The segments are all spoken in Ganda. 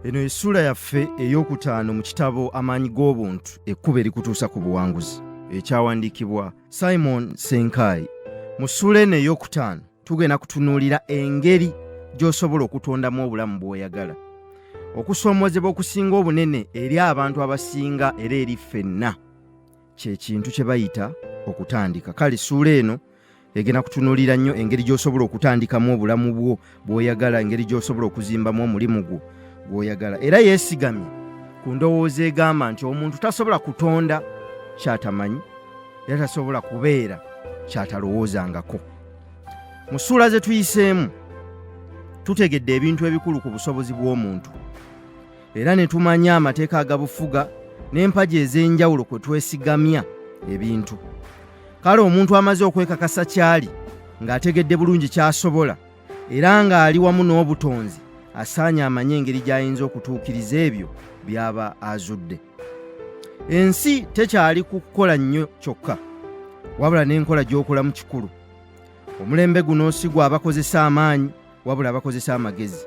Eno Essuula yaffe eyokutaano mu kitabo AmaanyiG'Obuntu ekkubo erikutuusa ku buwanguzi ekyawandiikibwa Simon Ssenkaayi. Mu ssuula eno eyokutaano tugenda kutunuulira engeri gy'osobola okutondamu obulamu bw'oyagala, okusoomoozebwa okusinga obunene eri abantu abasinga era eri ffenna kye kintu kye bayita okutandika. Kale ssuula eno egenda kutunuulira nnyo engeri gy'osobola okutandikamu obulamu bwo bw'oyagala, engeri gy'osobola okuzimbamu omulimu gwo bw'oyagala, era yeesigamye ku ndowooza egamba nti omuntu tasobola kutonda ky'atamanyi era tasobola kubeera ky'atalowoozangako. Mu ssuula ze tuyiseemu tutegedde ebintu ebikulu ku busobozi bw'omuntu, era ne tumanya amateeka agabufuga n'empagi ez'enjawulo kwe twesigamya ebintu. Kale omuntu amaze okwekakasa kyali ng'ategedde bulungi ky'asobola era ng'ali wamu n'obutonzi, asaanye amanye engeri gy'ayinza okutuukiriza ebyo by'aba azudde. Ensi tekyali kukola nnyo kyokka, wabula n'enkola gy'okolamu kikulu. Omulembe guno sigwa abakozesa amaanyi wabula abakozesa amagezi,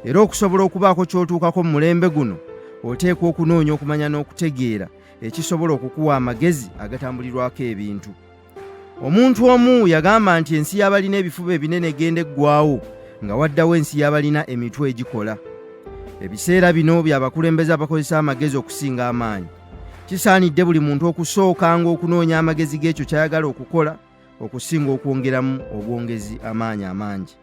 era okusobola okubaako ky'otuukako mu mulembe guno oteekwa okunoonya okumanya n'okutegeera ekisobola okukuwa amagezi agatambulirwako ebintu. Omuntu omu yagamba nti ensi y'abalina ebifuba ebinene egenda eggwaawo nga waddawo ensi y'abalina emitwe egikola. Ebiseera bino by'abakulembeze abakozesa amagezi okusinga amaanyi. Kisaanidde buli muntu okusookanga okunoonya amagezi g'ekyo ky'ayagala okukola okusinga okwongeramu obwongezi amaanyi amangi.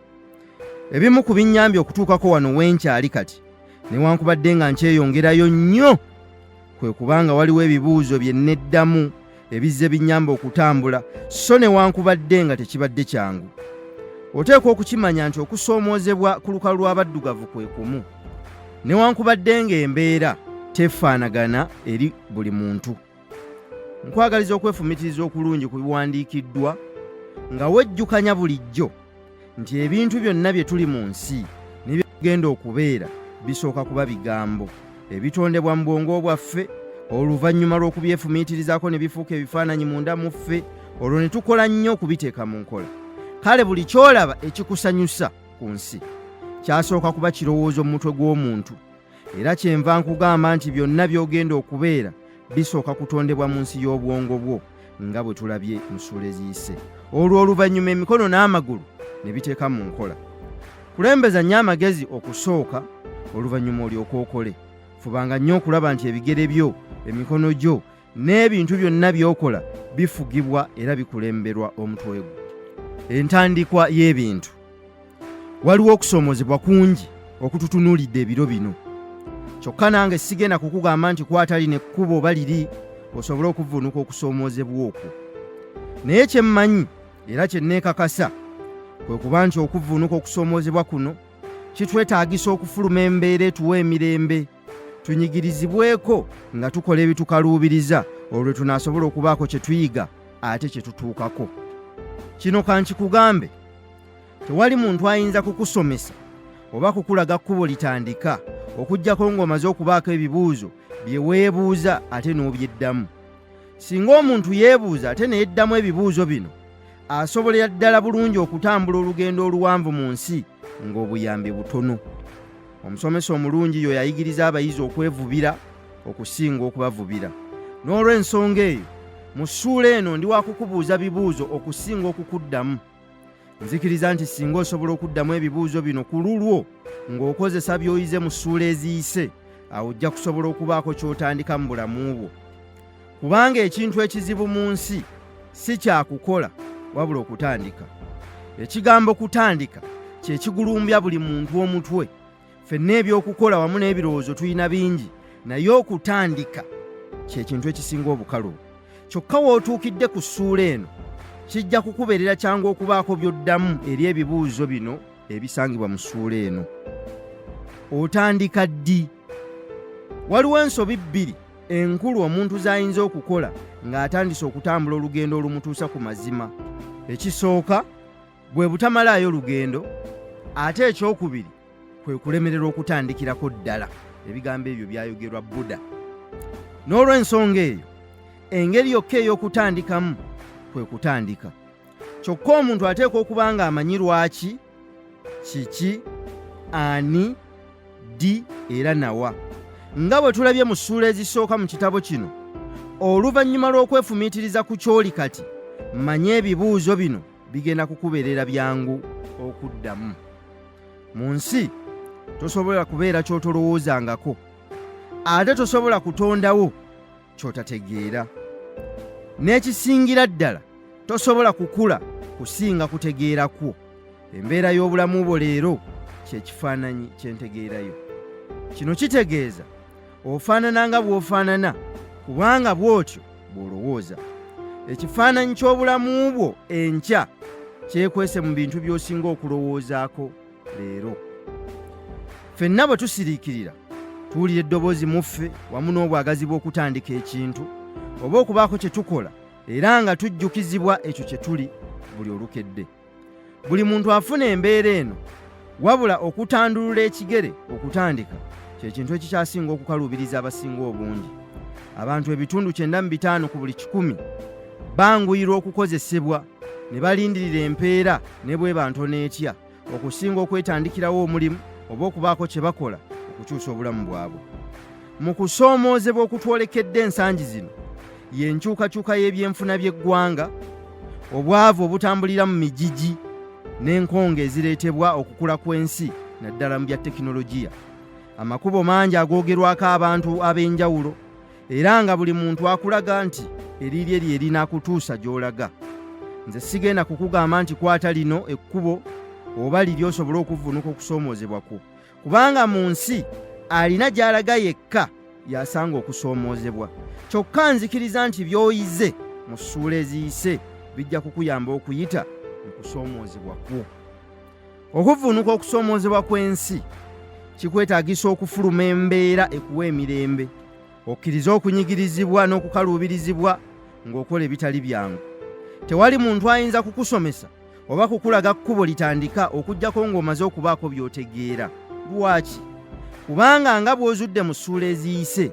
Ebimu ku binnyambye okutuukako wano wenkyali kati, newankubadde nga nkyeyongerayo nnyo, kwe kubanga waliwo ebibuuzo bye nneddamu ebizze binnyamba okutambula, so newankubadde nga tekibadde kyangu. Oteekwa okukimanya nti okusoomoozebwa ku lukalu lw'abaddugavu kwe kumu, newankubadde ng'embeera tefaanagana eri buli muntu. Nkwagaliza okwefumitiriza okulungi ku biwandiikiddwa nga wejjukanya bulijjo nti ebintu byonna bye tuli mu nsi ne bye tugenda okubeera bisooka kuba bigambo ebitondebwa mu bwongo bwaffe, oluvannyuma lw'okubyefumiitirizaako ne bifuuka ebifaananyi munda mu ffe, olwo ne tukola nnyo okubiteeka mu nkola. Kale buli ky'olaba ekikusanyusa ku nsi kyasooka kuba kirowoozo mu mutwe gw'omuntu, era kyenva nkugamba nti byonna by'ogenda okubeera bisooka kutondebwa mu nsi y'obwongo bwo nga bwe tulabye mu ssuula eziyise. Olwo oluvannyuma emikono n'amagulu ne biteeka mu nkola. Kulembeza nnyo amagezi okusooka, oluvannyuma olyoke okole. Fubanga nnyo okulaba nti ebigere byo, emikono gyo n'ebintu byonna by'okola bifugibwa era bikulemberwa omutwe gwo. Entandikwa y'ebintu. Waliwo okusoomoozebwa kungi okututunuulidde ebiro bino, kyokka nange sigenda kukugamba nti kwatali n'ekkubo oba liri osobole okuvvuunuka okusoomoozebwa okwo. Naye kye mmanyi era kye neekakasa kwe kuba nti okuvvuunuka okusoomoozebwa kuno kitwetaagisa okufuluma embeera etuwa emirembe, tunyigirizibweko nga tukola ebitukaluubiriza, olwo tunaasobola okubaako kye tuyiga ate kye tutuukako. Kino kankikugambe, tewali muntu ayinza kukusomesa oba kukulaga kkubo litandika okuggyako ng'omaze okubaako ebibuuzo bye weebuuza ate n'obyeddamu. Singa omuntu yeebuuza ate ne yeddamu ebibuuzo bino, asobolera ddala bulungi okutambula olugendo oluwanvu mu nsi ng'obuyambi butono. Omusomesa omulungi yo yayigiriza abayizi okwevubira okusinga okubavubira. N'olw'ensonga eyo, mu ssuula eno ndi wa kukubuuza bibuuzo okusinga okukuddamu. Nzikiriza nti singa osobola okuddamu ebibuuzo bino ku lulwo ng'okozesa by'oyize mu ssuula eziyise, awo ojja kusobola okubaako ky'otandika mu bulamu bwo. Kubanga ekintu ekizibu mu nsi si kyakukola wabula okutandika. Ekigambo kutandika kye kigulumbya buli muntu omutwe. Ffenna ebyokukola wamu n'ebirowoozo tulina bingi, naye okutandika kye kintu ekisinga obukalu. Kyokka w'otuukidde ku ssuula eno kijja kukubeerera kyangu okubaako by'oddamu eri ebibuuzo bino ebisangibwa mu ssuula eno. Otandika ddi? Waliwo ensobi bbiri enkulu omuntu z'ayinza okukola ng'atandise okutambula olugendo olumutuusa ku mazima. Ekisooka bwe butamalaayo lugendo, ate ekyokubiri kwe kulemererwa okutandikirako ddala. Ebigambo ebyo byayogerwa Buddha. N'olw'ensonga eyo, engeri yokka ey'okutandikamu kwe kutandika. Kyokka omuntu ateekwa okuba ng'amanyi lwaki, kiki, ani, ddi era nawa. Nga bwe tulabye mu ssuula ezisooka mu kitabo kino, oluvannyuma lw'okwefumiitiriza ku ky'oli kati, manye ebibuuzo bino bigenda kukubeerera byangu okuddamu. Mu nsi tosobola kubeera ky'otolowoozangako, ate tosobola kutondawo ky'otategeera. N'ekisingira ddala tosobola kukula kusinga kutegeera kwo. Embeera y'obulamu bwo leero kye kifaananyi ky'entegeerayo. Kino kitegeeza ofaanana nga bw'ofaanana kubanga bw'otyo bw'olowooza. Ekifaananyi ky'obulamu bwo enkya kyekwese mu bintu by'osinga okulowoozaako leero. Ffenna bwe tusiriikirira tuwulira eddoboozi mu ffe wamu n'obwagazi bw'okutandika ekintu oba okubaako kye tukola era nga tujjukizibwa ekyo kye tuli buli olukedde. Buli muntu afuna embeera eno, wabula okutandulula ekigere okutandika kye kintu ekikyasinga okukaluubiriza abasinga obungi. Abantu ebitundu 95 ku buli 100 banguyirwa okukozesebwa ne balindirira empeera ne bw'eba ntono etya okusinga okwetandikirawo omulimu oba okubaako kye bakola okukyusa obulamu bwabwe. Mu kusoomoozebwa okutwolekedde ensangi zino y'enkyukakyuka y'ebyenfuna by'eggwanga, obwavu obutambulira mu mijiji n'enkonga ezireetebwa okukula kw'ensi naddala mu bya tekinologiya. Amakubo mangi agoogerwako abantu ab'enjawulo era nga buli muntu akulaga nti erirye lye linaakutuusa gy'olaga. Nze sigenda kukugamba nti kwata lino ekkubo oba liri osobole okuvunuka okusoomoozebwa kwo, kubanga mu nsi alina gy'alaga yekka y'asanga okusoomoozebwa. Kyokka nzikiriza nti by'oyize mu ssuula eziyise bijja kukuyamba okuyita mu kusoomoozebwa kwo. Okuvunuka okusoomoozebwa kw'ensi kikwetaagisa okufuluma embeera ekuwa emirembe, okkirize okunyigirizibwa n'okukaluubirizibwa ng'okola ebitali byangu. Tewali muntu ayinza kukusomesa oba kukulaga kkubo litandika okuggyako ng'omaze okubaako by'otegeera. Lwaki? Kubanga nga bw'ozudde mu ssuula eziyise,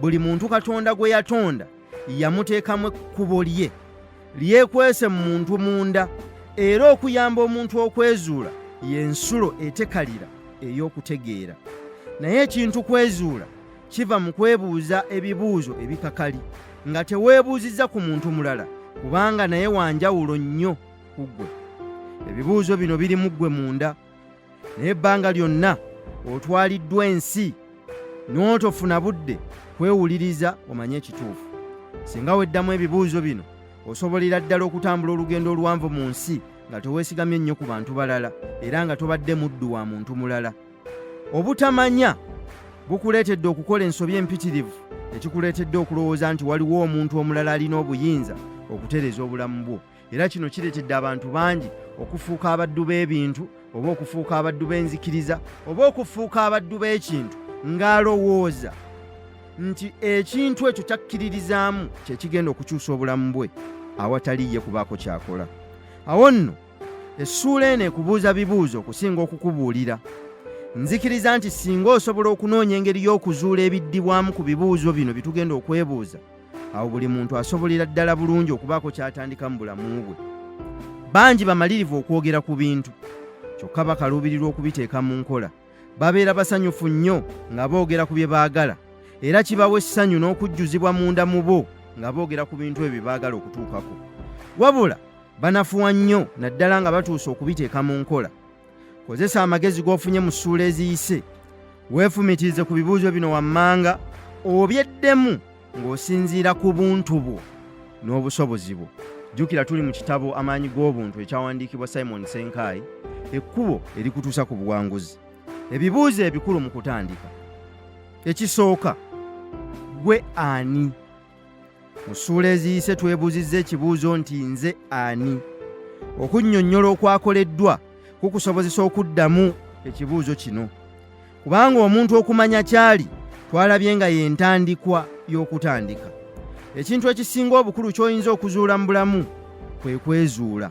buli muntu Katonda gwe yatonda yamuteekamu ekkubo lye lyekwese mu muntu munda, era okuyamba omuntu okwezuula y'ensulo etekalira ey'okutegeera. Naye ekintu kwezuula kiva mu kwebuuza ebibuuzo ebikakali nga teweebuuzizza ku muntu mulala, kubanga naye wanjawulo nnyo ku ggwe. Ebibuuzo bino biri mu ggwe munda, naye ebbanga lyonna otwaliddwa ensi n'otofuna budde kwewuliriza omanye ekituufu. Singa weddamu ebibuuzo bino osobolera ddala okutambula olugendo oluwanvu mu nsi nga teweesigamye nnyo ku bantu balala era nga tobadde muddu wa muntu mulala. Obutamanya bukuleetedde okukola ensobi empitirivu ekikuleetedde okulowooza nti waliwo omuntu omulala alina obuyinza okutereeza obulamu bwo, era kino kireetedde abantu bangi okufuuka abaddu b'ebintu oba okufuuka abaddu b'enzikiriza oba okufuuka abaddu b'ekintu ng'alowooza nti ekintu ekyo kyakkiririzaamu kye kigenda okukyusa obulamu bwe awatali ye kubaako kyakola. Awo nno essuula eno ekubuuza bibuuzo okusinga okukubuulira. Nzikiriza nti singa osobola okunoonya engeri y'okuzuula ebiddibwamu ku bibuuzo bino bitugenda okwebuuza, awo buli muntu asobolera ddala bulungi okubaako ky'atandika mu bulamu bwe. Bangi bamalirivu okwogera ku bintu, kyokka bakaluubirirwa okubiteeka mu nkola. Babeera basanyufu nnyo nga boogera ku bye baagala, era kibawa essanyu n'okujjuzibwa munda mu bo nga boogera ku bintu ebyo baagala okutuukako. Wabula banafuwa nnyo naddala nga batuuse okubiteeka mu nkola. Kozesa amagezi g'ofunye mu ssuula eziyise, weefumitirize ku bibuuzo bino wammanga, obyeddemu ng'osinziira ku buntu bwo n'obusobozi bwo. Jjukira tuli mu kitabo AmaanyiG'Obuntu ekyawandiikibwa Simon Ssenkaayi, ekkubo erikutuusa ku buwanguzi. Ebibuuzo ebikulu mu kutandika. Ekisooka, gwe ani? Mu ssuula eziyise twebuuzizza ekibuuzo nti nze ani? Okunnyonnyola okwakoleddwa kukusobozesa okuddamu ekibuuzo kino, kubanga omuntu okumanya kyali twalabye nga y'entandikwa y'okutandika. Ekintu ekisinga obukulu ky'oyinza okuzuula mu bulamu kwe kwezuula.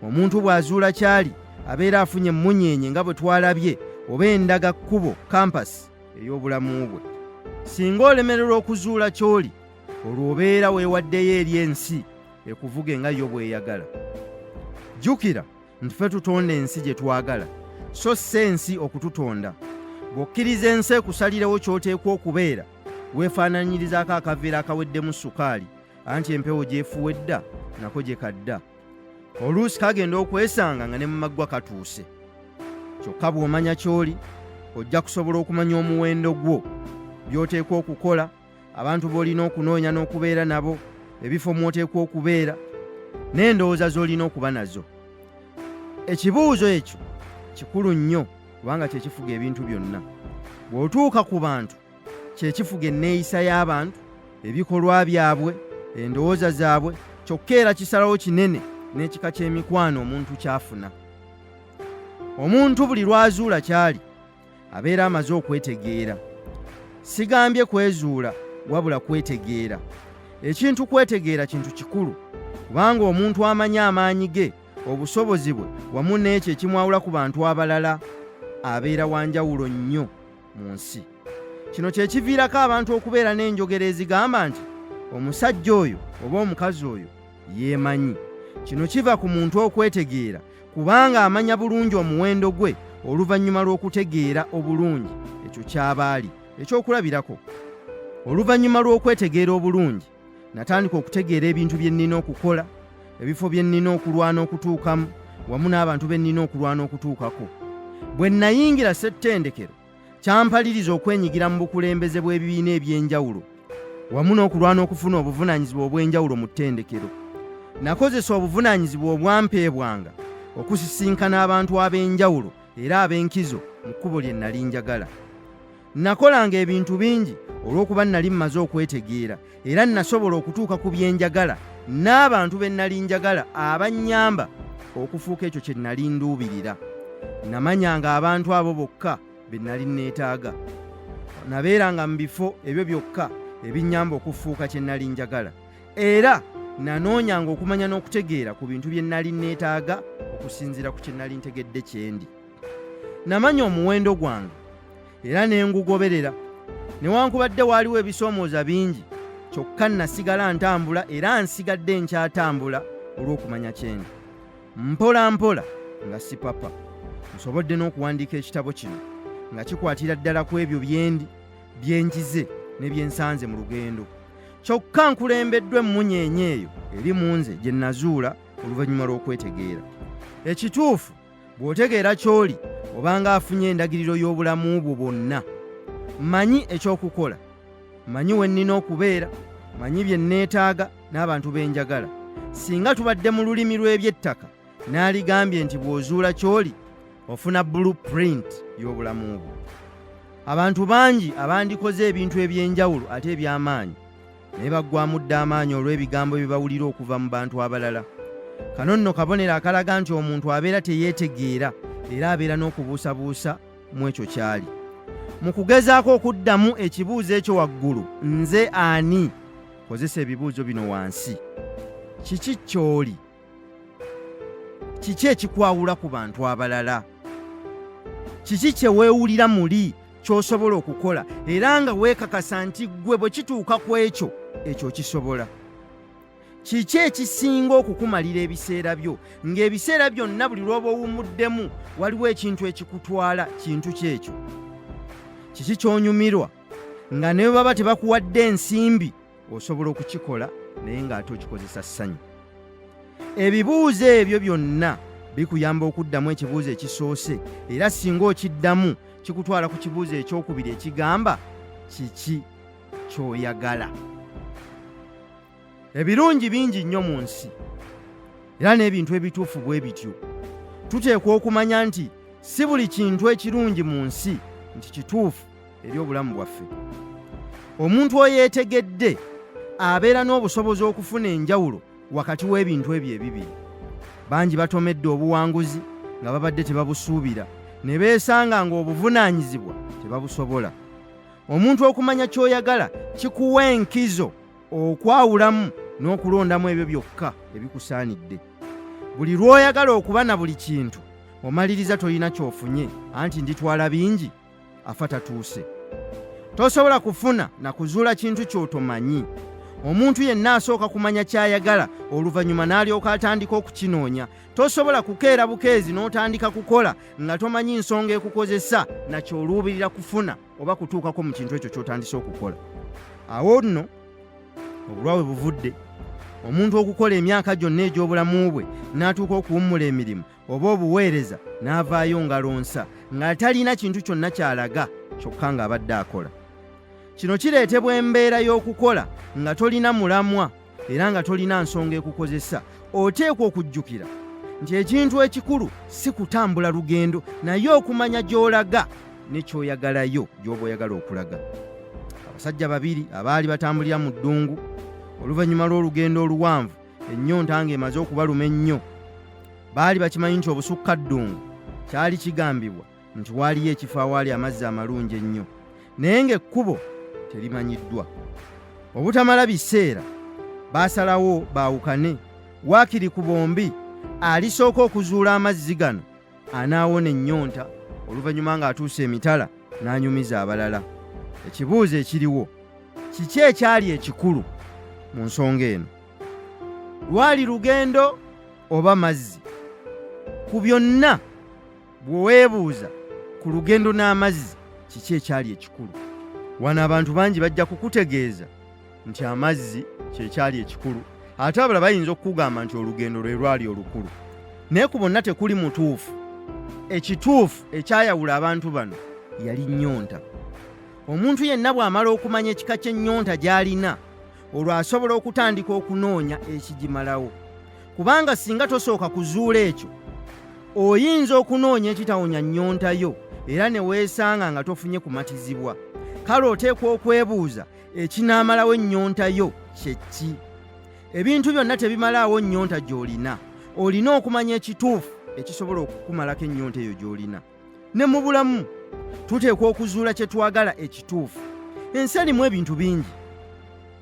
Omuntu bw'azuula kyali abeera afunye emmunyeenye nga bwe twalabye, oba endaga kkubo kampasi ey'obulamu bwe. Singa olemererwa okuzuula ky'oli, olwo obeera weewaddeyo eri ensi ekuvuge nga yo bw'eyagala. Jjukira nti ffe tutonda ensi gye twagala, so si ensi okututonda. bw'okkiriza ensi ekusalirawo ky'oteekwa okubeera, weefaananyirizaako akaveera akaweddemu sukaali, anti empewo gy'efuwa edda nako gye kadda. Oluusi kagenda okwesanga nga ne mu maggwa katuuse. Kyokka bw'omanya ky'oli, ojja kusobola okumanya omuwendo gwo, by'oteekwa okukola, abantu b'olina okunoonya n'okubeera nabo, ebifo mw'oteekwa okubeera, n'endowooza z'olina okuba nazo. Ekibuuzo ekyo kikulu nnyo kubanga kye kifuga ebintu byonna. Bw'otuuka ku bantu, kye kifuga enneeyisa y'abantu, ebikolwa byabwe, endowooza zaabwe, kyokka era kisalawo kinene n'ekika ky'emikwano omuntu ky'afuna. Omuntu buli lw'azuula ky'ali, abeera amaze okwetegeera. Sigambye kwezuula, wabula kwetegeera. Ekintu kwetegeera kintu kikulu, kubanga omuntu amanya amaanyi ge, obusobozi bwe, wamu n'ekyo ekimwawula ku bantu abalala, abeera wanjawulo nnyo mu nsi. Kino kye kiviirako abantu okubeera n'enjogera ezigamba nti omusajja oyo oba omukazi oyo yeemanyi. Kino kiva ku muntu okwetegeera, kubanga amanya bulungi omuwendo gwe oluvannyuma lw'okutegeera obulungi ekyo ky'aba ali. Ekyokulabirako, oluvannyuma lw'okwetegeera obulungi, natandika okutegeera ebintu bye nnina okukola, ebifo bye nnina okulwana okutuukamu, wamu n'abantu be nnina okulwana okutuukako. Bwe nayingira ssettendekero, kyampaliriza okwenyigira mu bukulembeze bw'ebibiina eby'enjawulo, wamu n'okulwana okufuna obuvunaanyizibwa obw'enjawulo mu ttendekero. Nakozesa obuvunaanyizibwa obwampeebwanga okusisinkana abantu ab'enjawulo era ab'enkizo mu kkubo lye nali njagala. Nakolanga ebintu bingi olw'okuba nali mmaze okwetegeera, era nasobola okutuuka ku bye njagala n'abantu be nali njagala abannyamba okufuuka ekyo kye nali nduubirira. Namanyanga abantu abo bokka be nali neetaaga. Nabeeranga mu bifo ebyo byokka ebinnyamba okufuuka kye nali njagala, era nanoonyanga okumanya n'okutegeera ku bintu bye nali neetaaga okusinziira ku kye nali ntegedde kyendi. Namanya omuwendo gwange era ne ngugoberera, newankubadde waaliwo ebisoomooza bingi, kyokka nasigala ntambula era nsigadde nkyatambula olw'okumanya kyendi. Mpola mpola nga si papa, nsobodde n'okuwandiika ekitabo kino nga kikwatira ddala ku ebyo byendi, byenkize ne byensanze mu lugendo. Kyokka nkulembeddwa emmunyeenye eyo eri mu nze gye nazuula oluvannyuma lw'okwetegeera. Ekituufu, bw'otegeera ky'oli obanga afunye endagiriro y'obulamu bwo bwonna. Manyi ekyokukola, manyi we nnina okubeera, manyi bye neetaaga n'abantu be njagala. Singa tubadde mu lulimi lw'eby'ettaka, n'aligambye nti bw'ozuula ky'oli ofuna blueprint y'obulamu bwo. Abantu bangi abandikoze ebintu eby'enjawulo ate eby'amaanyi, naye baggwaamu dda amaanyi olw'ebigambo bye bawulira okuva mu bantu abalala. Kano nno kabonero akalaga nti omuntu abeera teyeetegeera era abeera n'okubuusabuusa mu ekyo ky'ali. Mu kugezaako okuddamu ekibuuzo ekyo waggulu, nze ani? Kozesa ebibuuzo bino wansi. Kiki ky'oli? Kiki ekikwawula ku bantu abalala? Kiki kye weewulira muli ky'osobola okukola era nga weekakasa nti ggwe bwe kituuka ku ekyo, ekyo kisobola? Kiki ekisinga okukumalira ebiseera byo, ng'ebiseera byonna buli lw'oba owumuddemu waliwo ekintu ekikutwala, kintu kyekyo? Kiki ky'onyumirwa nga ne baba tebakuwadde ensimbi osobola okukikola naye ng'ate okikozesa ssanyu? Ebibuuzo ebyo byonna bikuyamba okuddamu ekibuuzo ekisoose, era singa okiddamu kikutwala ku kibuuzo ekyokubiri ekigamba kiki ky'oyagala. Ebirungi bingi nnyo mu nsi, era n'ebintu ebituufu bwe bityo. Tuteekwa okumanya nti si buli kintu ekirungi mu nsi nti kituufu eri obulamu bwaffe. Omuntu oyeetegedde abeera n'obusobozi okufuna enjawulo wakati w'ebintu ebyo ebibiri. Bangi batomedde obuwanguzi nga babadde tebabusuubira, ne beesanga ng'obuvunaanyizibwa tebabusobola. Omuntu okumanya ky'oyagala kikuwa enkizo okwawulamu n'okulondamu ebyo byokka ebikusaanidde. Buli lw'oyagala okuba na buli kintu, omaliriza tolina ky'ofunye, anti nditwala bingi, afa tatuuse. Tosobola kufuna na kuzuula kintu ky'otomanyi. Omuntu yenna asooka kumanya ky'ayagala oluvannyuma n'alyoka atandika okukinoonya. Tosobola kukeera bukeezi n'otandika kukola nga tomanyi nsonga ekukozesa na ky'oluubirira kufuna oba kutuukako mu kintu ekyo ky'otandise okukola. Awo nno obulwawe buvudde. Omuntu okukola emyaka gyonna egy'obulamu bwe n'atuuka okuwummula emirimu oba obuweereza n'avaayo ngalonsa nga talina kintu kyonna ky'alaga kyokka ng'abadde akola. Kino kireetebwa embeera y'okukola nga tolina mulamwa era nga tolina nsonga ekukozesa. Oteekwa okujjukira nti ekintu ekikulu si kutambula lugendo naye okumanya gy'olaga ne ky'oyagalayo gy'oba oyagala okulaga. Abasajja babiri abaali batambulira mu ddungu, oluvannyuma lw'olugendo oluwanvu ennyonta ng'emaze okubaluma ennyo. Baali bakimanyi nti obusukka ddungu kyali kigambibwa nti waaliyo ekifo awaali amazzi amalungi ennyo, naye ng'ekkubo terimanyiddwa. Obutamala biseera baasalawo baawukane. Waakiri ku bombi alisooka okuzuula amazzi gano anaawona ennyonta, oluvannyuma ng'atuuse emitala n'anyumiza abalala. Ekibuuzo ekiriwo, kiki ekyali ekikulu mu nsonga eno? Lwali lugendo oba mazzi? Ku byonna bwe weebuuza ku lugendo n'amazzi, kiki ekyali ekikulu? Wano abantu bangi bajja kukutegeeza nti amazzi kyekyali ekikulu, ate abala bayinza okukugamba nti olugendo lwe lwali olukulu. Naye ku bonna tekuli mutuufu. Ekituufu ekyayawula abantu bano yali nnyonta. Omuntu yenna bw'amala okumanya ekika ky'ennyonta gy'alina, olwo asobola okutandika okunoonya ekigimalawo. Kubanga singa tosooka kuzuula ekyo, oyinza okunoonya ekitawonya nnyonta yo era ne weesanga nga tofunye kumatizibwa. Kale oteekwa okwebuuza ekinaamalawo ennyonta yo kye ki? Ebintu byonna tebimalaawo nnyonta gy'olina. Olina okumanya ekituufu ekisobola okukumalako ennyonta eyo gy'olina. Ne mu bulamu tuteekwa okuzuula kye twagala ekituufu. Ensi erimu ebintu bingi,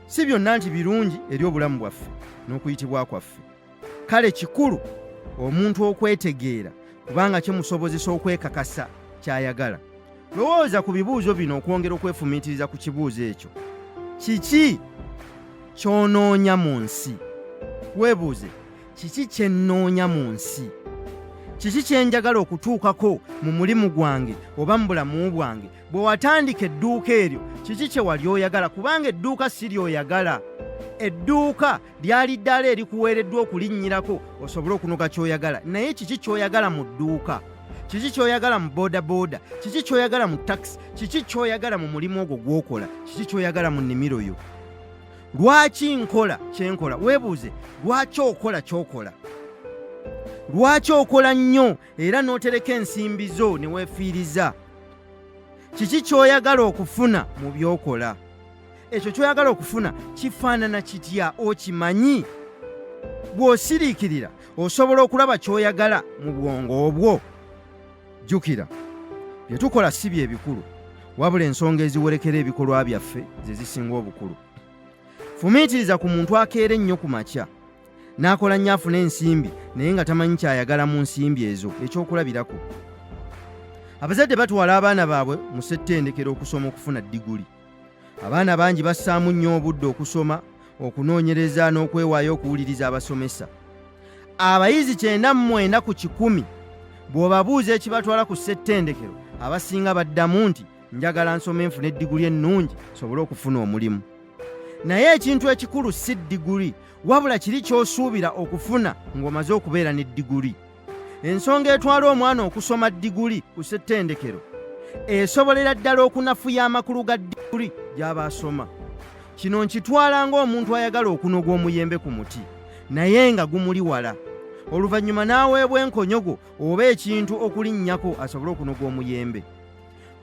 si byonna nti birungi eri obulamu bwaffe n'okuyitibwa kwaffe. Kale kikulu omuntu okwetegeera kubanga kimusobozesa okwekakasa ky'ayagala. Lowooza ku bibuuzo bino okwongera okwefumiitiriza ku kibuuzo ekyo. Kiki ky'onoonya mu nsi? Weebuuze, kiki kye nnoonya mu nsi? Kiki kye njagala okutuukako mu mulimu gwange oba mu bulamu bwange? Bwe watandika edduuka eryo, kiki kye wali oyagala? Kubanga edduuka si ly'oyagala. Edduuka lyali ddala erikuweereddwa okulinnyirako osobole okunoga ky'oyagala. Naye kiki ky'oyagala mu dduuka? Kiki ky'oyagala mu boodabooda? Kiki ky'oyagala mu takisi? Kiki ky'oyagala mu mulimu ogwo gw'okola? Kiki ky'oyagala mu nnimiro yo? Lwaki nkola kye nkola? Weebuuze, lwaki okola ky'okola? Lwaki okola nnyo era n'otereka ensimbi zo ne weefiiriza? Kiki ky'oyagala okufuna mu by'okola? Ekyo ky'oyagala okufuna kifaanana kitya? Okimanyi? Bw'osiriikirira osobola okulaba ky'oyagala mu bwongo obwo. Jjukira, bye tukola si bye bikulu, wabula ensonga eziwerekera ebikolwa byaffe ze zisinga obukulu. Fumiitiriza ku muntu akeera ennyo ku makya n'akola nnyo afuna ensimbi naye nga tamanyi ky'ayagala mu nsimbi ezo. Ekyokulabirako, abazadde batwala abaana baabwe mu ssettendekero okusoma okufuna diguli. Abaana bangi bassaamu nnyo obudde okusoma, okunoonyereza n'okwewaayo okuwuliriza abasomesa. Abayizi 99 ku 100 bw'obabuuza ekibatwala ku ssettendekero, abasinga baddamu nti njagala nsome nfune eddiguli ennungi sobole okufuna omulimu. Naye ekintu ekikulu si diguli, wabula kiri ky'osuubira okufuna ng'omaze okubeera n'eddiguli. Ensonga etwala omwana okusoma diguli ku ssettendekero esobolera ddala okunafuya amakulu ga diguli gy'aba asoma. Kino nkitwala ng'omuntu ayagala okunoga omuyembe ku muti naye nga gumuli wala. Oluvannyuma n'aweebwa enkonyogo oba ekintu okulinnyako asobole okunoga omuyembe.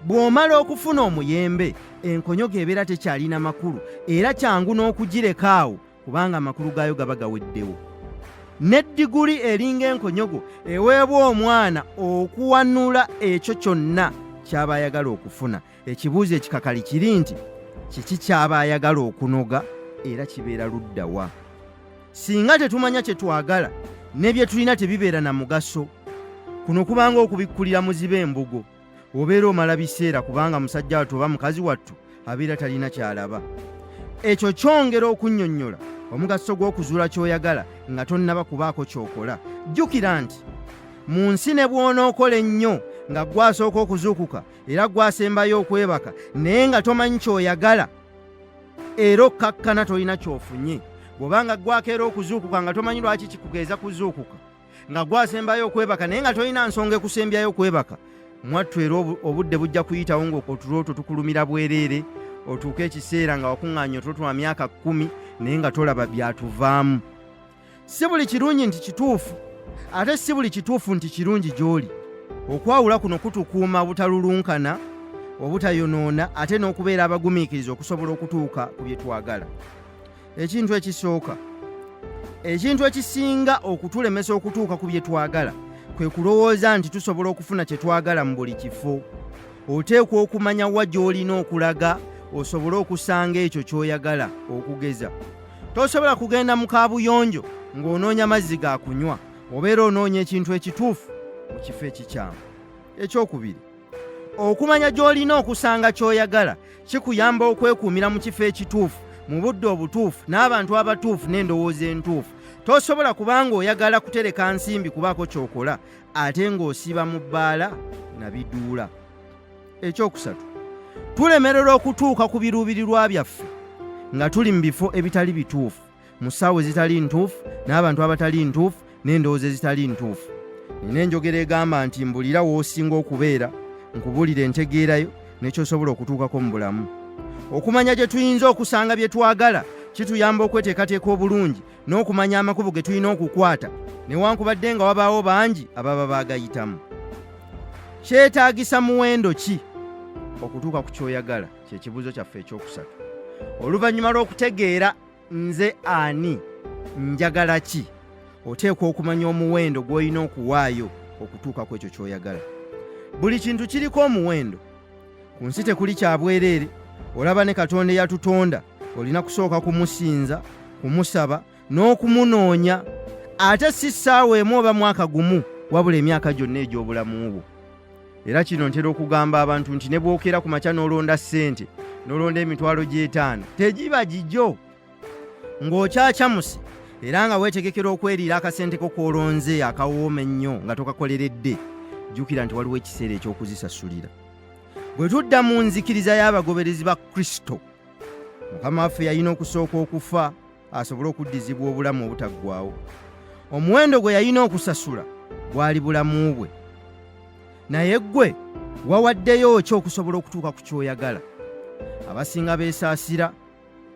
Bw'omala okufuna omuyembe, enkonyogo ebeera tekyalina makulu era kyangu n'okugireka awo kubanga amakulu gaayo gaba gaweddewo. N'eddiguli eringa enkonyogo eweebwa omwana okuwanula ekyo kyonna ky'aba ayagala okufuna. Ekibuuzo ekikakali kiri nti kiki ky'aba ayagala okunoga era kibeera ludda wa? Singa tetumanya kye twagala ne bye tulina tebibeera na mugaso. Kuno kubanga okubikkulira muzibe embugo. Obeera omala biseera kubanga musajja wattu oba mukazi wattu abeera talina kyalaba. ekyo kyongera okunnyonnyola omugaso gw'okuzuula ky'oyagala nga tonnaba kubaako ky'okola. Jjukira nti mu nsi ne bw'onookola ennyo nga gwasooka okuzuukuka era gwasembayo okwebaka naye nga tomanyi ky'oyagala era okkakkana tolina ky'ofunye, bw'obanga gwakeera okuzuukuka nga tomanyi lwaki kikugeeza kuzuukuka, nga gwasembayo okwebaka naye nga tolina nsonga ekusembyayo okwebaka, mwattu era obudde bujja kuyitawo ng'otulo otwo tukulumira bwereere, otuuke ekiseera nga wakuŋŋaanya otulo twa myaka 10 naye nga tolaba byatuvaamu. Si buli kirungi nti kituufu, ate si buli kituufu nti kirungi gy'oli. Okwawula kuno kutukuuma obutalulunkana, obutayonoona, ate n'okubeera abagumiikiriza okusobola okutuuka ku bye twagala. Ekintu ekisooka, ekintu ekisinga okutulemesa okutuuka ku bye twagala kwe kulowooza nti tusobola okufuna kye twagala mu buli kifo. Oteekwa okumanya wa gy'olina okulaga osobole okusanga ekyo ky'oyagala okugeza. Tosobola kugenda mu kaabuyonjo ng'onoonya mazzi ga kunywa, obeera onoonya ekintu ekituufu mu kifo ekikyamu. Ekyokubiri, okumanya gy'olina okusanga ky'oyagala kikuyamba okwekuumira mu kifo ekituufu, mu budde obutuufu, n'abantu abatuufu n'endowooza entuufu. Tosobola kubanga oyagala kutereka nsimbi kubaako ky'okola ate ng'osiiba mu bbaala na biduula. Ekyokusatu, tulemerera okutuuka ku biruubirirwa byaffe nga tuli mu bifo ebitali bituufu, mu ssaawa ezitali ntuufu, n'abantu abatali ntuufu, n'endowooza ezitali ntuufu. Nina enjogera egamba nti mbulira w'osinga okubeera, nkubuulira entegeerayo n'ekyosobola okutuukako mu bulamu. Okumanya gye tuyinza okusanga bye twagala kituyamba okweteekateeka obulungi n'okumanya amakubo ge tulina okukwata, newankubadde nga wabaawo bangi ababa baagayitamu. Kyetaagisa muwendo ki okutuuka ku ky'oyagala? Kye kibuuzo kyaffe ekyokusatu. Oluvannyuma lw'okutegeera nze ani, njagala ki, oteekwa okumanya omuwendo gw'olina okuwaayo okutuuka ku ekyo ky'oyagala. Buli kintu kiriko omuwendo. Ku nsi tekuli kya bwereere. Olaba ne Katonda eyatutonda, olina kusooka kumusinza, kumusaba n'okumunoonya, ate si ssaawa emu oba mwaka gumu, wabula emyaka gyonna egy'obulamu bwo. Era kino ntera okugamba abantu nti ne bw'okera ku makya n'olonda ssente, n'olonda emitwalo gy'etaano, tegiba gigyo. Ng'okyakyamuse era nga weetegekera okweriira akasente ko k'olonze akawooma ennyo nga tokakoleredde, jjukira nti waliwo ekiseera eky'okuzisasulira. Bwe tudda mu nzikiriza y'abagoberezi ba Kristo, Mukama waffe yalina okusooka okufa asobole okuddizibwa obulamu obutaggwaawo. Omuwendo gwe yalina okusasula gwali bulamu bwe. Naye ggwe wawaddeyo ki okusobola okutuuka ku ky'oyagala? Abasinga beesaasira,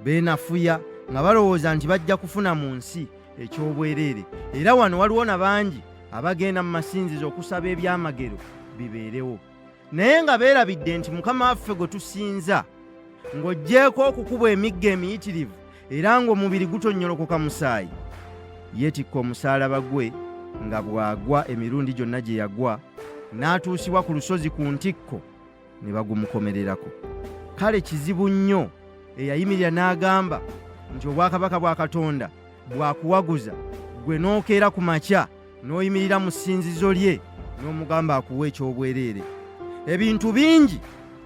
beenafuya nga balowooza nti bajja kufuna mu nsi eky'obwereere, era wano waliwo na bangi abagenda mu masinzizo okusaba ebyamagero bibeerewo, naye nga beerabidde nti Mukama waffe gwe tusinza ng'oggyeko okukuba emigga emiyitirivu era ng'omubiri gutonnyolokoka musaayi, yeetikka omusaalaba gwe nga bw'agwa emirundi gyonna gye yagwa, n'atuusibwa ku lusozi ku ntikko ne bagumukomererako. Kale kizibu nnyo eyayimirira n'agamba nti obwakabaka bwa Katonda bwakuwaguza, gwe n'okeera ku makya n'oyimirira mu ssinzizo lye n'omugamba akuwa eky'obwereere. Ebintu bingi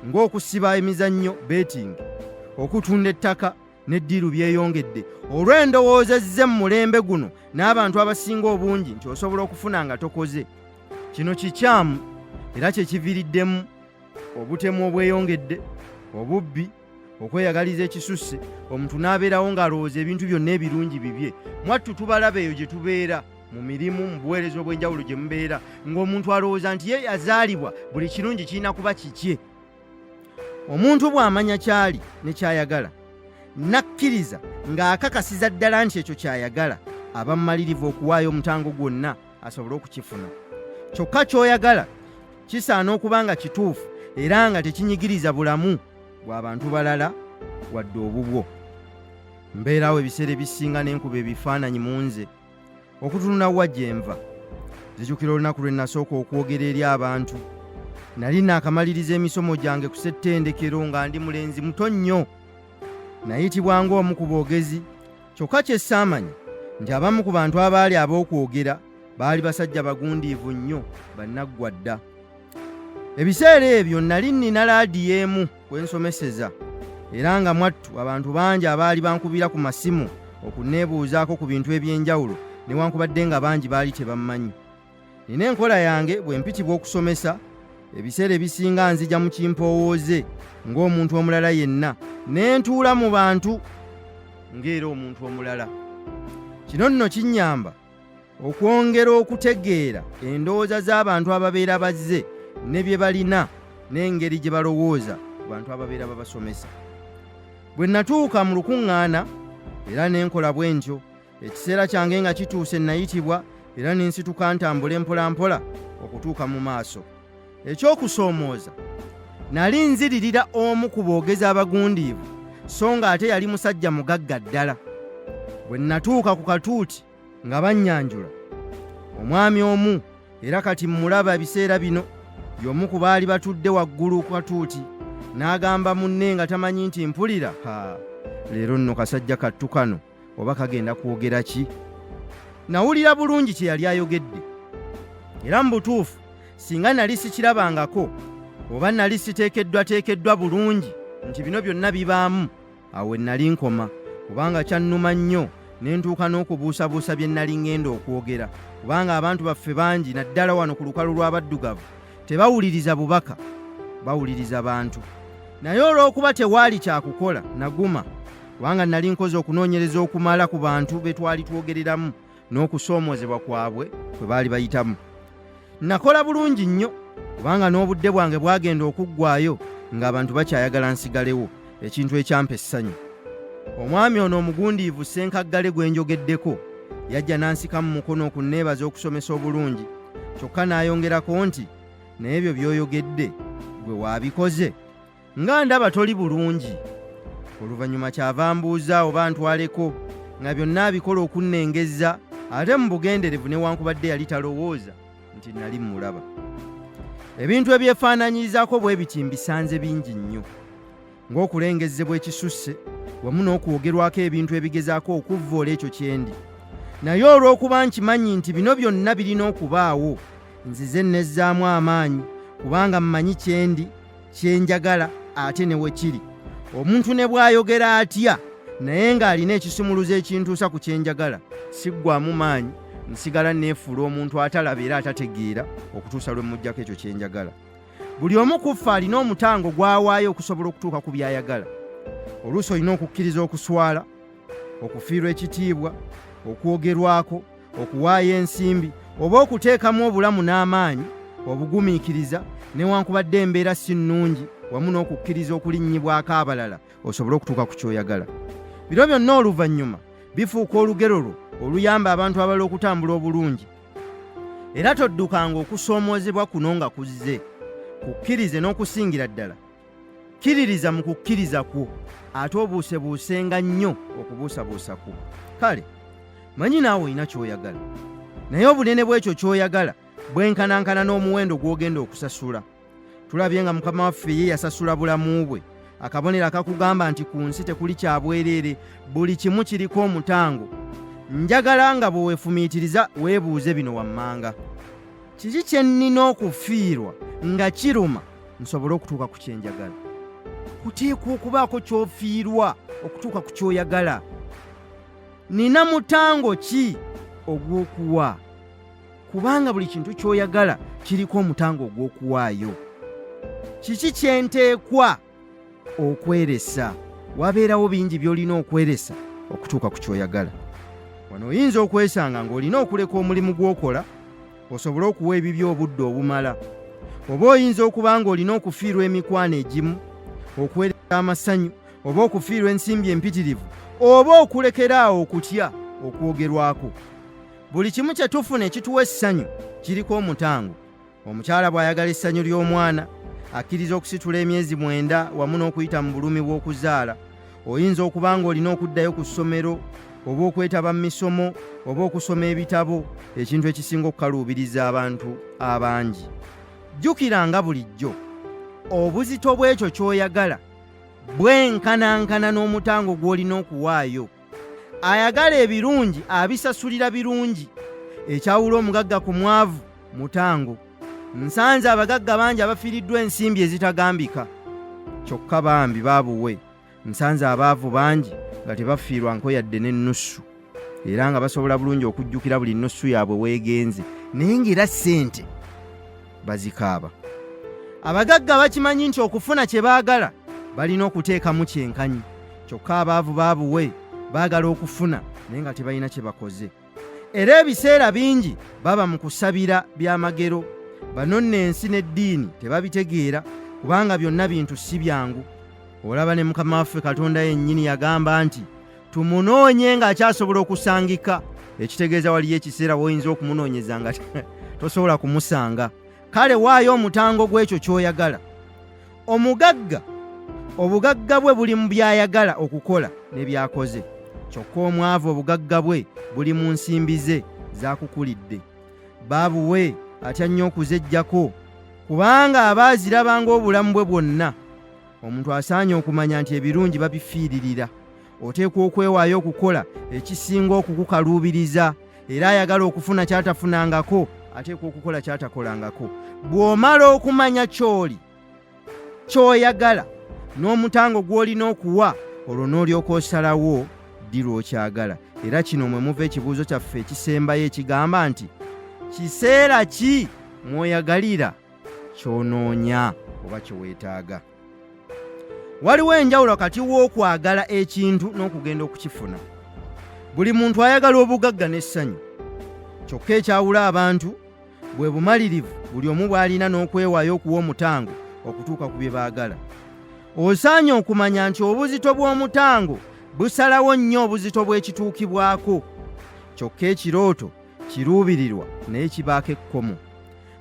ng'okusiba emizannyo betting, okutunda ettaka n'eddiiru byeyongedde olw'endowooza ezze mu mulembe guno n'abantu abasinga obungi nti osobola okufuna nga tokoze. Kino kikyamu era kye kiviiriddemu obutemu obweyongedde, obubbi, okweyagaliza ekisusse, omuntu n'abeerawo ng'alowooza ebintu byonna ebirungi bibye. Mwattu tubalaba eyo gye tubeera mu mirimu, mu buweereza obw'enjawulo gye mubeera, ng'omuntu alowooza nti ye yazaalibwa buli kirungi kirina kuba kikye. Omuntu bw'amanya kyali ne kyayagala, nakkiriza ng'akakasiza ddala nti ekyo kyayagala, aba mmalirivu okuwaayo omutango gwonna asobole okukifuna. Kyokka ky'oyagala kisaana okuba nga kituufu era nga tekinyigiriza bulamu bw'abantu balala wadde obubwo. Mbeerawo ebiseera ebisinga n'enkuba ebifaananyi mu nze okutunula wa gye nva. Nzijukira olunaku lwe nasooka okwogera eri abantu. Nali naakamalirizza emisomo gyange ku ssettendekero nga ndi mulenzi muto nnyo. Nayitibwa ng'omu ku boogezi, kyokka kye ssaamanya nti abamu ku bantu abaali ab'okwogera baali basajja bagundiivu nnyo bannaggwa dda. Ebiseera ebyo nali nnina laadiyo emu kwe nsomeseza era nga mwattu abantu bangi abaali bankubira ku masimu okunneebuuzaako ku bintu eby'enjawulo newankubadde nga bangi baali tebammanyi. Nina enkola yange bwe mpitibwa okusomesa, ebiseera ebisinga nzija mu kimpowooze ng'omuntu omulala yenna, ne ntuula mu bantu ng'era omuntu omulala. Kino nno kinnyamba okwongera okutegeera endowooza z'abantu ababeera bazze ne bye balina n'engeri gye balowooza ku bantu ababeera babasomesa. Bwe natuuka mu lukuŋŋaana era ne nkola bwe ntyo, ekiseera kyange nga kituuse nayitibwa era ne nsituka ntambula mpolampola okutuuka mu maaso. Ekyokusoomooza, nali nziririra omu ku boogezi abagundiivu so nga ate yali musajja mugagga ddala. Bwe natuuka ku katuuti nga bannyanjula, omwami omu era kati mmulaba ebiseera bino, y'omu ku baali batudde waggulu ku katuuti, n'agamba munne nga tamanyi nti mpulira, leero nno kasajja kattu kano oba kagenda kwogera ki? Nawulira bulungi kye yali ayogedde, era mu butuufu singa nali sikirabangako oba nali siteekeddwa bulungi nti bino byonna bibaamu, awo nali nkoma, kubanga kyannuma nnyo ne ntuuka n'okubuusabuusa bye nali ngenda okwogera, kubanga abantu baffe bangi naddala wano ku lukalu lw'abaddugavu tebawuliriza bubaka, bawuliriza bantu. Naye olw'okuba tewaali kyakukola naguma, kubanga nali nkoze okunoonyereza okumala ku bantu be twali twogereramu n'okusoomoozebwa kwabwe kwe baali bayitamu. Nakola bulungi nnyo, kubanga n'obudde bwange bwagenda okuggwaayo ng'abantu bakyayagala nsigalewo, ekintu ekyampa essanyu. Omwami ono omugundiivu Ssenkaayi gwe njogeddeko yajja n'ansika mu mukono okunneebaza okusomesa obulungi, kyokka n'ayongerako nti, naye ebyo by'oyogedde gwe waabikoze? Nga ndaba toli bulungi. Oluvannyuma kyava mbuuza oba ntwaleko, nga byonna abikola okunnengezza, ate mu bugenderevu newankubadde yali talowooza nti nali mmulaba. Ebintu ebyefaananyirizaako bwe biti mbisanze bingi nnyo, ng'okulengezebwa ekisusse wamu n'okwogerwako ebintu ebigezaako okuvvoola ekyo kyendi. Naye olw'okuba nkimanyi nti bino byonna birina okubaawo, nzize nnezzaamu amaanyi, kubanga mmanyi kyendi, kyenjagala ate ne wekiri. Omuntu ne bw'ayogera atya naye ng'alina ekisumuluzo ekintuusa ku kyenjagala, siggwaamu maanyi, nsigala neefuula omuntu atalaba era atategeera okutuusa lwe mujjako ekyo kyenjagala. Buli omu ku ffe alina omutango gw'awaayo okusobola okutuuka ku by'ayagala. Oluusi olina okukkiriza okuswala, okufiirwa ekitiibwa, okwogerwako, okuwaayo ensimbi, oba okuteekamu obulamu n'amaanyi, obugumiikiriza, newankubadde embeera si nnungi, wamu n'okukkiriza okulinnyibwako abalala osobole okutuuka ku ky'oyagala. Bino byonna oluvannyuma bifuuka olugero lwo oluyamba abantu abalala okutambula obulungi. Era toddukanga okusoomoozebwa kuno nga kuzze, kukkirize n'okusingira ddala.Kkiririza mu kukkiriza kwo, ate obuusebuusenga nnyo okubuusabuusa kwo. Kale, manyi naawe olina ky'oyagala, naye obunene bw'ekyo ky'oyagala bwenkanankana n'omuwendo gw'ogenda okusasula. Tulabye nga Mukama waffe ye yasasula bulamu bwe, akabonero akakugamba nti ku nsi tekuli kya bwereere, buli kimu kiriko omutango. Njagala nga bwe weefumiitiriza weebuuze bino wammanga. Kiki kye nnina okufiirwa nga kiruma nsobole okutuuka ku kyenjagala? Kuteekwa okubaako ky'ofiirwa okutuuka ku ky'oyagala. Nina mutango ki ogw'okuwa? Kubanga buli kintu ky'oyagala kiriko omutango ogw'okuwaayo. Kiki kye nteekwa okweresa? Wabeerawo bingi by'olina okweresa okutuuka ku ky'oyagala. Wano oyinza okwesanga ng'olina okuleka omulimu gw'okola osobole okuwa ebibyo obudde obumala, oba oyinza okuba ng'olina okufiirwa emikwano egimu, okuweereza amasanyu, oba okufiirwa ensimbi empitirivu, oba okulekeraawo okutya okwogerwako. Buli kimu kye tufuna ekituwa essanyu kiriko omutango. Omukyala bw'ayagala essanyu ly'omwana akkiriza okusitula emyezi 9 wamu n'okuyita mu bulumi bw'okuzaala. Oyinza okuba ng'olina okuddayo ku ssomero, oba okwetaba mu misomo, oba okusoma ebitabo, ekintu ekisinga okukaluubiriza abantu abangi. Jjukiranga bulijjo obuzito bw'ekyo ky'oyagala bwenkanankana n'omutango gw'olina okuwaayo. Ayagala ebirungi abisasulira birungi. Ekyawula omugagga ku mwavu mutango. Nsanze abagagga bangi abafiiriddwa ensimbi ezitagambika. Kyokka bambi baabuwe nsanze abaavu bangi nga tebafiirwa nko yadde n'ennusu era nga basobola bulungi okujjukira buli nnusu yaabwe weegenze naye ng'era ssente bazikaaba. Abagagga bakimanyi nti okufuna kye baagala balina okuteekamu kyenkanyi, kyokka abaavu baabuwe baagala okufuna naye nga tebalina kye bakoze. Era ebiseera bingi baba mu kusabira byamagero. Bano nno ensi n'eddiini tebabitegeera kubanga byonna bintu si byangu. Olaba ne Mukama waffe Katonda yennyini yagamba nti tumunoonye ng'akyasobola okusangika, ekitegeeza waliyo ekiseera w'oyinza okumunoonyeza nga tosobola kumusanga. Kale waayo omutango gw'ekyo ky'oyagala. Omugagga obugagga bwe buli mu by'ayagala okukola ne byakoze, kyokka omwavu obugagga bwe buli mu nsimbi ze z'akukulidde. Baabuwe atya nnyo okuzeggyako kubanga abaazirabanga obulamu bwe bwonna. Omuntu asaanye okumanya nti ebirungi babifiiririra. Oteekwa okwewaayo okukola ekisinga okukukaluubiriza, era ayagala okufuna kyatafunangako ateekwa okukola kyatakolangako. Bw'omala okumanya ky'oli ky'oyagala n'omutango gw'olina okuwa, olwo n'olyoka osalawo ddi lw'okyagala. Era kino mwe muva ekibuuzo kyaffe ekisembayo ekigamba nti kiseera ki mw'oyagalira ky'onoonya oba kye weetaaga. Waliwo enjawulo wakati w'okwagala ekintu n'okugenda okukifuna. Buli muntu ayagala obugagga n'essanyu, kyokka ekyawula abantu bwe bumalirivu buli omu bw'alina n'okwewaayo okuwa omutango okutuuka ku bye baagala. Osaanye okumanya nti obuzito bw'omutango busalawo nnyo obuzito bw'ekituukibwako, kyokka ekirooto kiruubirirwa naye kibaako ekkomo.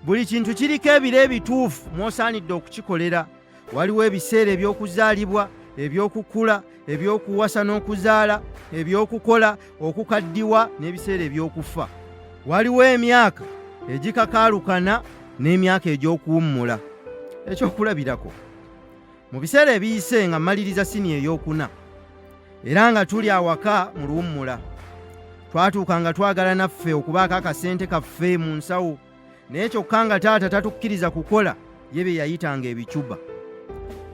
Buli kintu kiriko ebiro ebituufu mw'osaanidde okukikolera. Waliwo ebiseera eby'okuzaalibwa, eby'okukula, eby'okuwasa n'okuzaala, eby'okukola, okukaddiwa n'ebiseera eby'okufa. Waliwo emyaka egikakaalukana n'emyaka egy'okuwummula. Ekyokulabirako, mu biseera ebiyise nga mmaliriza siniya ey'okuna, era nga tuli awaka mu luwummula, twatuuka nga twagala naffe okubaako akasente kaffe mu nsawo, naye kyokka nga taata tatukkiriza kukola ye bye yayitanga ebicuba.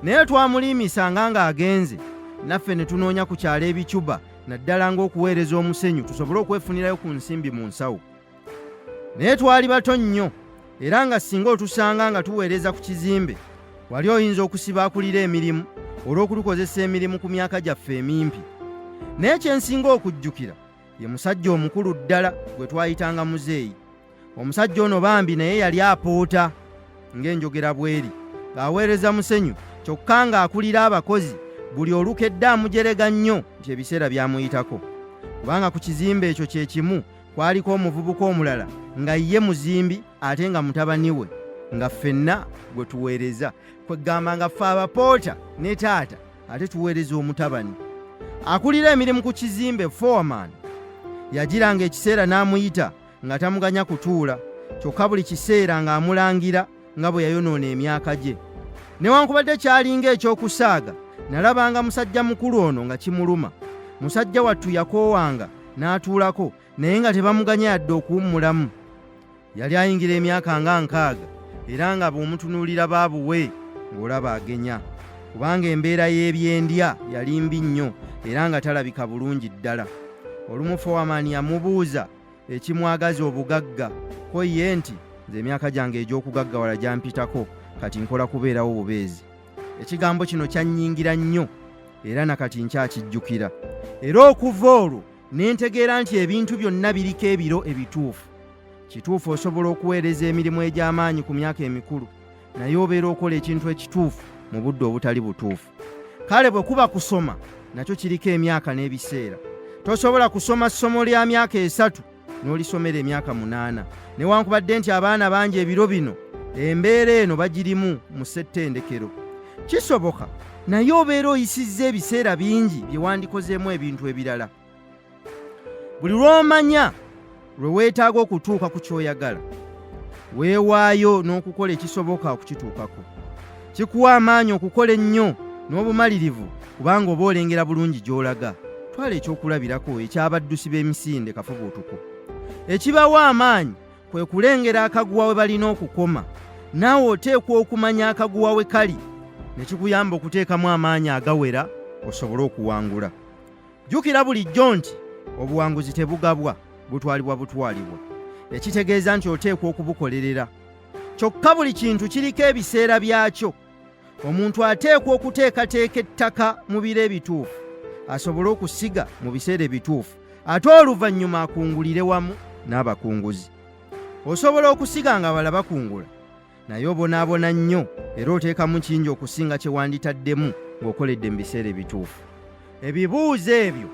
Naye twamuliimisanga ng'agenze, naffe ne tunoonya kukyala ebicuba naddala ng'okuweereza omusenyu tusobole okwefunirayo ku nsimbi mu nsawo. Naye twali bato nnyo, era nga singa otusanga nga tuweereza ku kizimbe, wali oyinza okusiba akulira emirimu olw'okutukozesa emirimu ku myaka gyaffe emimpi. Naye kye nsinga okujjukira ye musajja omukulu ddala gwe twayitanga muzeeyi. Omusajja ono bambi naye yali apoota ng'enjogera bw'eri, ng'aweereza musenyu, kyokka ng'akulira abakozi buli olukedde amujerega nnyo nti ebiseera byamuyitako. Kubanga ku kizimbe ekyo kye kimu kwaliko omuvubuka omulala nga ye muzimbi ate nga mutabani we, nga ffenna gwe tuweereza. Kwegamba nga ffe abapoota ne taata ate tuweereza omutabani. Akulira emirimu ku kizimbe foreman yagiranga ekiseera n'amuyita nga tamuganya kutuula, kyokka buli kiseera ng'amulangira nga bwe yayonoona emyaka gye. Newankubadde kyalinga ekyokusaaga, nalabanga musajja mukulu ono nga kimuluma. Musajja wattu yakoowanga n'atuulako naye nga tebamuganya yadde okuwummulamu. Yali ayingira emyaka nga 60 era nga bw'omutunuulira baabuwe ng'olaba agenya, kubanga embeera y'ebyendya yali mbi nnyo era nga talabika bulungi ddala. Olumu Amaanyi yamubuuza ekimwagaza obugagga, ko ye nti nze emyaka gyange egy'okugaggawala gyampitako, kati nkola kubeerawo bubeezi. Ekigambo kino kyannyingira nnyo era nakati nkyakijjukira. Era okuva olwo ne ntegeera nti ebintu byonna biriko ebiro ebituufu. Kituufu osobola okuweereza emirimu egy'amaanyi ku myaka emikulu, naye obeera okola ekintu ekituufu mu budde obutali butuufu. Kale bwe kuba kusoma nakyo kiriko emyaka n'ebiseera. Tosobola kusoma ssomo lya myaka 3 n'olisomera emyaka 8, newankubadde nti abaana bangi ebiro bino embeera eno bagirimu mu ssettendekero. Kisoboka, naye obeera oyisizza ebiseera bingi bye wandikozeemu ebintu ebirala. Buli lw'omanya lwe weetaaga okutuuka ku ky'oyagala, weewaayo n'okukola ekisoboka okukituukako. Kikuwa amaanyi okukola ennyo n'obumalirivu kubanga oba olengera bulungi gy'olaga. Twala ekyokulabirako eky'abaddusi b'emisinde kafubuutuko. Ekibawa amaanyi kwe kulengera akaguwa we balina okukoma. Naawe oteekwa okumanya akaguwa we kali, ne kikuyamba okuteekamu amaanyi agawera osobole okuwangula. Jjukira bulijjo nti obuwanguzi tebugabwa, butwalibwa. Ekitegeeza nti oteekwa okubukolerera. Kyokka buli kintu kiriko ebiseera byakyo. Omuntu ateekwa okuteekateeka ettaka mu biro ebituufu, asobole okusiga mu biseera ebituufu, ate oluvannyuma akungulire wamu n'abakunguzi. Osobola okusiga nga bala bakungula, naye obonaabona nnyo era oteekamu kingi okusinga kye wanditaddemu ng'okoledde mu biseera ebituufu. Ebibuuzo ebyo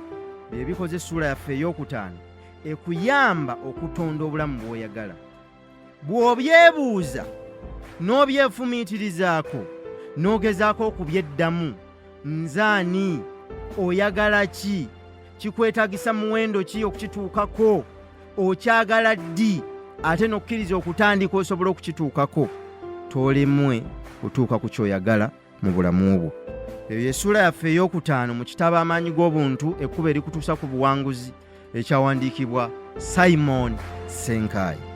bye bikoze Essuula yaffe ey'okutaano ekuyamba okutonda obulamu bw'oyagala. Bw'obyebuuza n'obyefumiitirizaako n'ogezaako okubyeddamu, nzaani, oyagala ki, kikwetaagisa muwendo ki okukituukako, okyagala ddi, ate n'okkiriza okutandika osobola okukituukako, tolemwe kutuuka ku kyoyagala mu bulamu bwo. Eyo Essuula yaffe ey'okutaano mu kitabo AmaanyiG'Obuntu, ekkubo erikutuusa ku buwanguzi, ekyawandiikibwa Ssenkaayi.